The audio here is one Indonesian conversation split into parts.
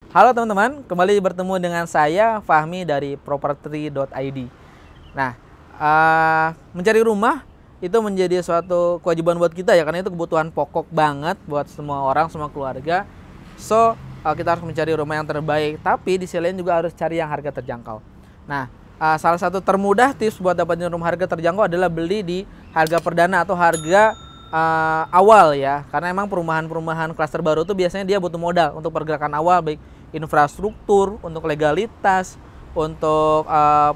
Halo teman-teman, kembali bertemu dengan saya Fahmi dari property.id. Nah, mencari rumah itu menjadi suatu kewajiban buat kita ya, karena itu kebutuhan pokok banget buat semua orang, semua keluarga. So, kita harus mencari rumah yang terbaik, tapi di sisi lain juga harus cari yang harga terjangkau. Nah, salah satu termudah tips buat dapetin rumah harga terjangkau adalah beli di harga perdana atau harga awal ya, karena emang perumahan-perumahan klaster baru itu biasanya dia butuh modal untuk pergerakan awal, baik infrastruktur, untuk legalitas, untuk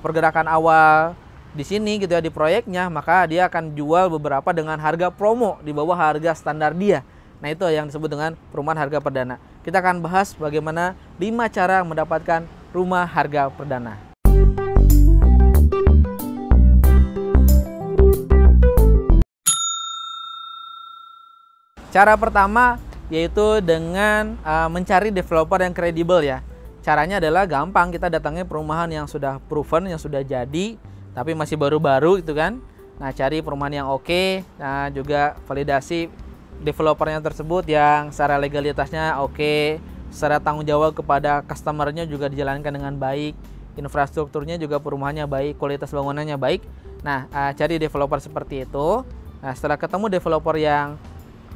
pergerakan awal di sini gitu ya, di proyeknya, maka dia akan jual beberapa dengan harga promo di bawah harga standar dia. Nah, itu yang disebut dengan perumahan harga perdana. Kita akan bahas bagaimana 5 cara mendapatkan rumah harga perdana. Cara pertama yaitu dengan mencari developer yang kredibel ya. Caranya adalah gampang, kita datangnya perumahan yang sudah proven, yang sudah jadi, tapi masih baru-baru gitu kan. Nah, cari perumahan yang oke, nah juga validasi developernya tersebut yang secara legalitasnya oke, secara tanggung jawab kepada customernya juga dijalankan dengan baik, infrastrukturnya juga perumahannya baik, kualitas bangunannya baik. Nah, cari developer seperti itu. Nah, setelah ketemu developer yang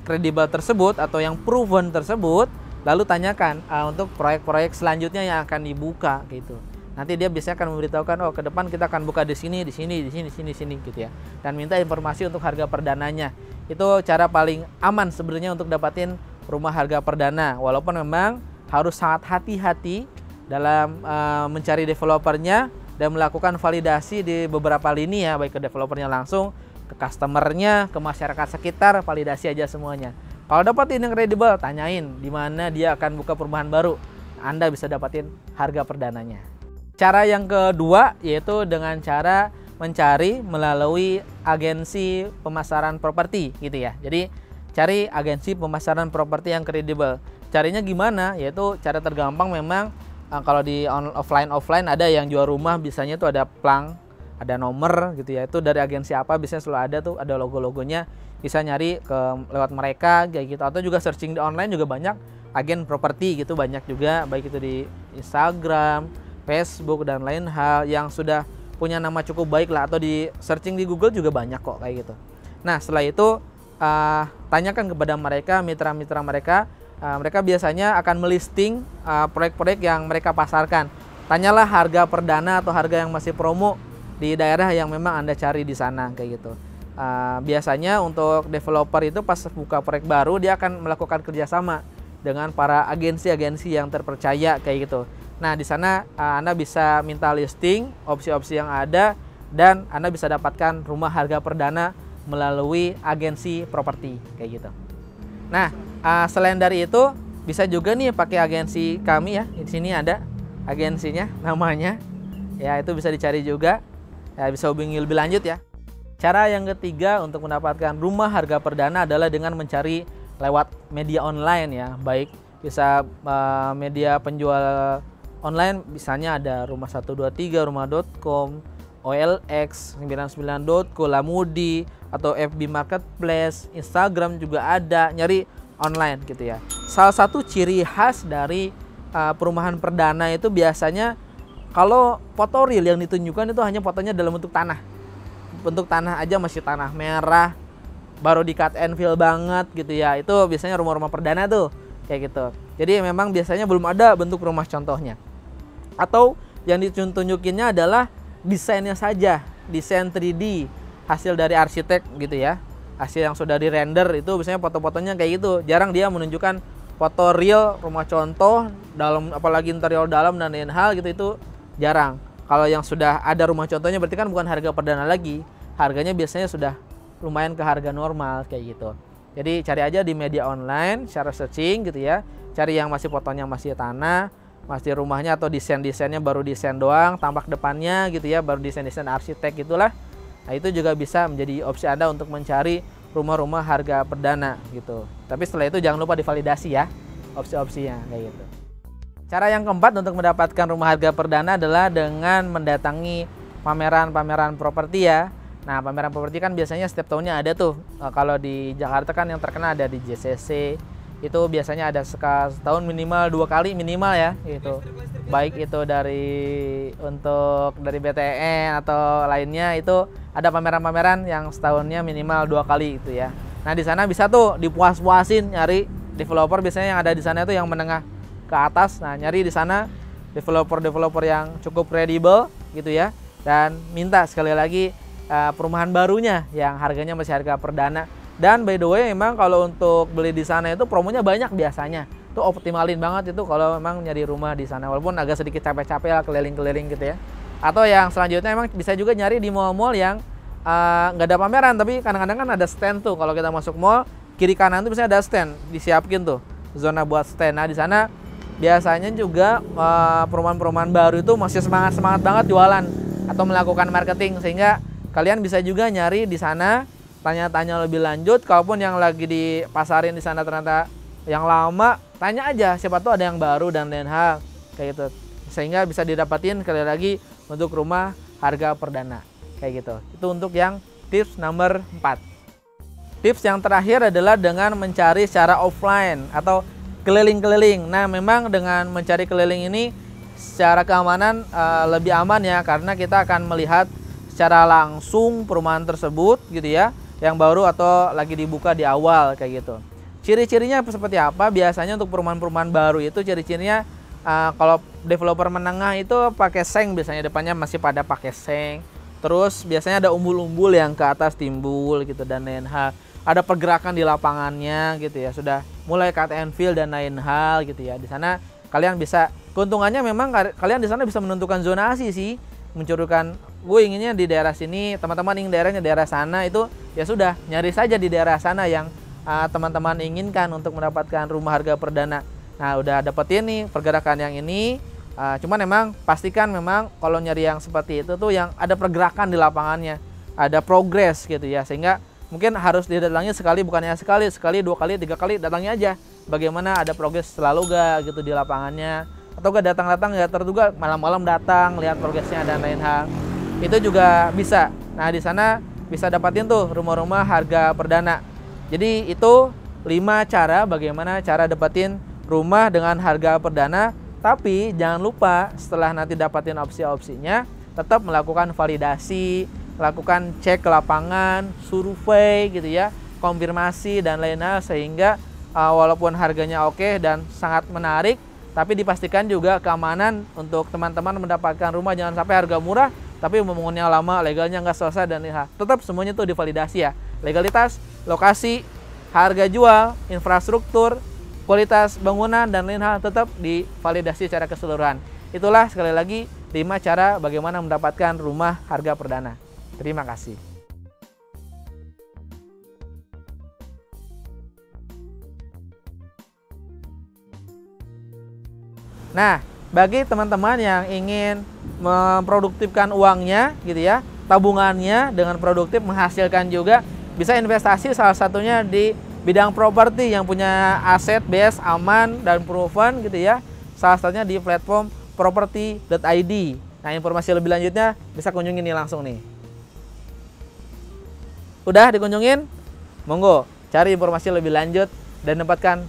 kredibel tersebut atau yang proven tersebut, lalu tanyakan untuk proyek-proyek selanjutnya yang akan dibuka gitu. Nanti dia biasanya akan memberitahukan, oh ke depan kita akan buka di sini gitu ya. Dan minta informasi untuk harga perdananya. Itu cara paling aman sebenarnya untuk dapatin rumah harga perdana. Walaupun memang harus sangat hati-hati dalam mencari developernya dan melakukan validasi di beberapa lini ya, baik ke developernya langsung, ke customernya, ke masyarakat sekitar, validasi aja semuanya. Kalau dapatin yang kredibel, tanyain di mana dia akan buka perumahan baru. Anda bisa dapatin harga perdananya. Cara yang kedua yaitu dengan cara mencari melalui agensi pemasaran properti gitu ya. Jadi cari agensi pemasaran properti yang kredibel. Carinya gimana? Yaitu cara tergampang memang kalau di offline ada yang jual rumah, biasanya tuh ada plang, ada nomor gitu ya, itu dari agensi apa biasanya selalu ada tuh, ada logo-logonya, bisa nyari lewat mereka kayak gitu, atau juga searching di online juga banyak agen properti gitu, banyak juga, baik itu di Instagram, Facebook dan lain hal yang sudah punya nama cukup baik lah, atau di searching di Google juga banyak kok kayak gitu. Nah, setelah itu tanyakan kepada mereka, mitra-mitra mereka, mereka biasanya akan melisting proyek-proyek yang mereka pasarkan. Tanyalah harga perdana atau harga yang masih promo di daerah yang memang Anda cari di sana kayak gitu. Biasanya untuk developer itu pas buka proyek baru dia akan melakukan kerjasama dengan para agensi-agensi yang terpercaya kayak gitu. Nah, di sana Anda bisa minta listing opsi-opsi yang ada dan Anda bisa dapatkan rumah harga perdana melalui agensi properti kayak gitu. Nah, selain dari itu bisa juga nih pakai agensi kami ya. Di sini ada agensinya namanya. Ya, itu bisa dicari juga. Ya, bisa hubungi lebih lanjut ya. Cara yang ketiga untuk mendapatkan rumah harga perdana adalah dengan mencari lewat media online ya. Baik bisa media penjual online, misalnya ada rumah 123, rumah.com, OLX, 99.co, Lamudi, atau FB Marketplace, Instagram juga ada, nyari online gitu ya. Salah satu ciri khas dari perumahan perdana itu biasanya kalau foto real yang ditunjukkan itu hanya fotonya dalam bentuk tanah. Bentuk tanah aja masih tanah merah, baru di cut and fill banget gitu ya. Itu biasanya rumah-rumah perdana tuh kayak gitu. Jadi memang biasanya belum ada bentuk rumah contohnya. Atau yang ditunjukinnya adalah desainnya saja, desain 3D hasil dari arsitek gitu ya. Hasil yang sudah di render itu biasanya foto-fotonya kayak gitu. Jarang dia menunjukkan foto real rumah contoh dalam, apalagi interior dalam dan lain hal gitu, itu jarang. Kalau yang sudah ada rumah contohnya berarti kan bukan harga perdana lagi. Harganya biasanya sudah lumayan ke harga normal kayak gitu. Jadi cari aja di media online secara searching gitu ya. Cari yang masih fotonya masih tanah, masih rumahnya atau desain-desainnya baru desain doang, tampak depannya gitu ya, baru desain-desain arsitek gitulah. Nah, itu juga bisa menjadi opsi Anda untuk mencari rumah-rumah harga perdana gitu. Tapi setelah itu jangan lupa divalidasi ya opsi-opsinya kayak gitu. Cara yang keempat untuk mendapatkan rumah harga perdana adalah dengan mendatangi pameran-pameran properti ya. Nah, pameran properti kan biasanya setiap tahunnya ada tuh. Kalau di Jakarta kan yang terkenal ada di JCC, itu biasanya ada setahun minimal 2 kali minimal ya gitu. Baik itu dari BTN atau lainnya, itu ada pameran-pameran yang setahunnya minimal 2 kali itu ya. Nah di sana bisa tuh dipuas-puasin nyari developer, biasanya yang ada di sana itu yang menengah ke atas. Nah nyari di sana developer yang cukup kredibel gitu ya, dan minta sekali lagi perumahan barunya yang harganya masih harga perdana. Dan by the way memang kalau untuk beli di sana itu promonya banyak biasanya. Itu optimalin banget itu kalau memang nyari rumah di sana, walaupun agak sedikit capek-capek lah keliling-keliling gitu ya. Atau yang selanjutnya emang bisa juga nyari di mall-mall yang nggak ada pameran, tapi kadang-kadang kan ada stand tuh. Kalau kita masuk mall, kiri kanan tuh biasanya ada stand, disiapin tuh zona buat stand. Nah di sana biasanya juga perumahan-perumahan baru itu masih semangat banget jualan atau melakukan marketing, sehingga kalian bisa juga nyari di sana, tanya-tanya lebih lanjut. Kalaupun yang lagi dipasarin di sana ternyata yang lama, tanya aja, siapa tuh ada yang baru dan lain hal kayak gitu, sehingga bisa didapatin sekali lagi untuk rumah harga perdana kayak gitu. Itu untuk yang tips nomor 4. Tips yang terakhir adalah dengan mencari secara offline atau keliling-keliling. Nah memang dengan mencari keliling ini secara keamanan lebih aman ya, karena kita akan melihat secara langsung perumahan tersebut gitu ya, yang baru atau lagi dibuka di awal kayak gitu. Ciri-cirinya seperti apa? Biasanya untuk perumahan-perumahan baru itu ciri-cirinya kalau developer menengah itu pakai seng, biasanya depannya masih pada pakai seng. Terus biasanya ada umbul-umbul yang ke atas timbul gitu dan lain hal. Ada pergerakan di lapangannya gitu ya, sudah mulai cut and fill dan lain hal gitu ya. Di sana kalian bisa, keuntungannya memang kalian di sana bisa menentukan zonasi sih, mencurikan gue inginnya di daerah sini, teman-teman ingin daerahnya daerah sana, itu ya sudah nyari saja di daerah sana yang teman-teman inginkan untuk mendapatkan rumah harga perdana. Nah udah dapetin nih pergerakan yang ini, cuman memang pastikan memang kalau nyari yang seperti itu tuh yang ada pergerakan di lapangannya, ada progres gitu ya, sehingga mungkin harus didatangi sekali, bukannya sekali, 2 kali, 3 kali datangi aja, bagaimana ada progres selalu gak gitu di lapangannya, atau gak datang-datang ya terduga malam-malam datang lihat progresnya dan lain hal, itu juga bisa. Nah di sana bisa dapatin tuh rumah-rumah harga perdana. Jadi itu 5 cara bagaimana cara dapetin rumah dengan harga perdana. Tapi jangan lupa setelah nanti dapatin opsi-opsinya, tetap melakukan validasi, lakukan cek ke lapangan, survei gitu ya, konfirmasi dan lain-lain, sehingga walaupun harganya oke dan sangat menarik, tapi dipastikan juga keamanan untuk teman-teman mendapatkan rumah. Jangan sampai harga murah tapi pembangunannya lama, legalnya nggak selesai dan lain hal. Tetap semuanya itu divalidasi ya, legalitas, lokasi, harga jual, infrastruktur, kualitas bangunan dan lain hal tetap divalidasi secara keseluruhan. Itulah sekali lagi 5 cara bagaimana mendapatkan rumah harga perdana. Terima kasih. Nah, bagi teman-teman yang ingin memproduktifkan uangnya gitu ya, tabungannya dengan produktif, menghasilkan juga, bisa investasi salah satunya di bidang properti yang punya aset base aman dan proven gitu ya. Salah satunya di platform property.id. Nah, informasi lebih lanjutnya bisa kunjungi nih langsung nih. Udah dikunjungin? Monggo cari informasi lebih lanjut dan dapatkan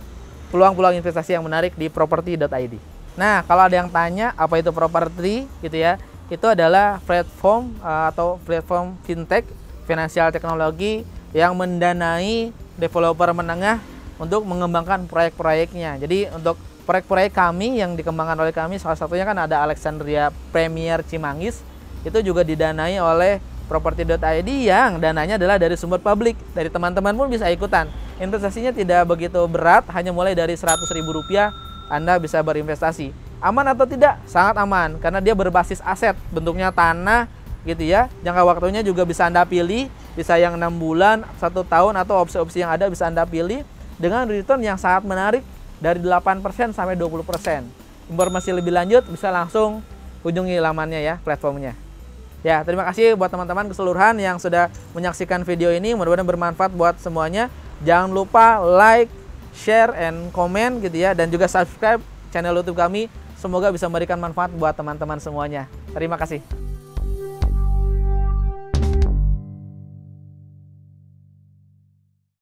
peluang-peluang investasi yang menarik di property.id. Nah, kalau ada yang tanya apa itu properti gitu ya, itu adalah platform atau platform fintech, finansial teknologi yang mendanai developer menengah untuk mengembangkan proyek-proyeknya. Jadi untuk proyek-proyek kami yang dikembangkan oleh kami, salah satunya kan ada Alexandria Premier Cimanggis, itu juga didanai oleh property.id yang dananya adalah dari sumber publik. Dari teman-teman pun bisa ikutan. Investasinya tidak begitu berat, hanya mulai dari Rp100.000 Anda bisa berinvestasi. Aman atau tidak? Sangat aman, karena dia berbasis aset, bentuknya tanah gitu ya. Jangka waktunya juga bisa Anda pilih, bisa yang 6 bulan, 1 tahun, atau opsi-opsi yang ada bisa Anda pilih dengan return yang sangat menarik dari 8% sampai 20%. Informasi lebih lanjut bisa langsung kunjungi lamannya ya, platformnya. Ya, terima kasih buat teman-teman keseluruhan yang sudah menyaksikan video ini. Mudah-mudahan bermanfaat buat semuanya. Jangan lupa like, share, and comment gitu ya, dan juga subscribe channel YouTube kami. Semoga bisa memberikan manfaat buat teman-teman semuanya. Terima kasih.